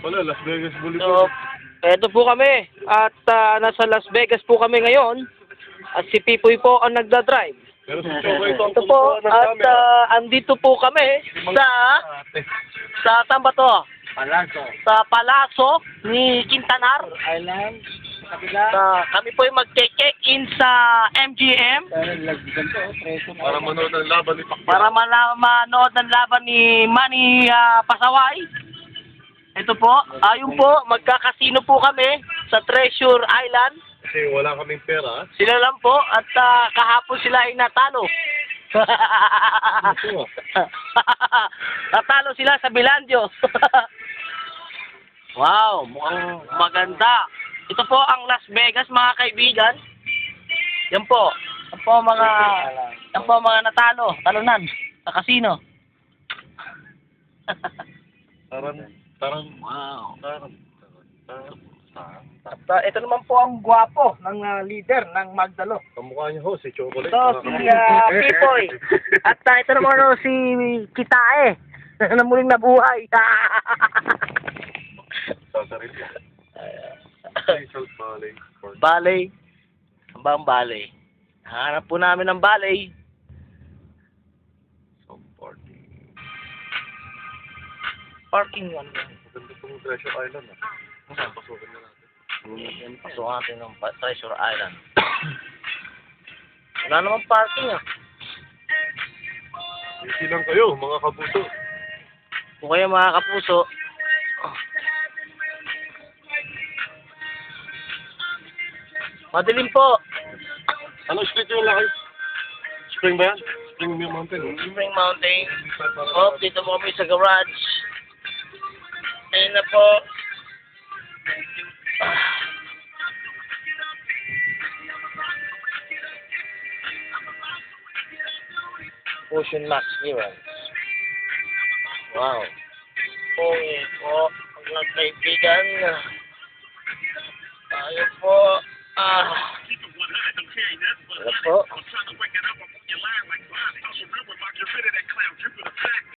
Wala, Las Vegas So, Boulevard. eto po kami. At nasa Las Vegas po kami ngayon. At si Pipoy po ang nagdadrive. Pero si Choco ito ang Ito po. kumukuha ng At camera. andito po kami sa saan ba to? Palazzo. Sa Palazzo ni Quintanar. Island. Kami po yung mag-check-in sa MGM Para manood ng laban ni Pacquiao. para manood ng laban ni Manny Pasaway. Ito po, ayun po, magkakasino po kami sa Treasure Island. Kasi wala kaming pera. Sila lang po at kahapon sila ay natalo. Natalo sila sa Bilandio. Wow, mukhang maganda. Ito po ang Las Vegas, mga kaibigan. Yan po. Yan po mga talunan sa casino. Tarang. Wow. Tarang. At ito naman po ang gwapo ng leader ng Magdalo. Kamukha niya ho, si Chocolate. Ito, si Pipoy. At ito naman si Kitae na muling nabuhay. Sasarin niya. Facial ballet. Balay. Ang balay. Hanap po namin ng balay. Some party. Parking one. Maganda itong Treasure Island ah. Saan pasukin na natin? Pasok natin ng Treasure Island. Wala naman parking ah. Easy lang kayo, mga kapuso. Kung kayo mga kapuso, madilim po. Ano street yung laki? Spring ba yan? Spring Mountain. Spring Mountain. Oh, dito mo kami sa garage. Ayun na po. Ocean Max clearance. Wow. Okay po, mga kaibigan. Tayo po. Ano po?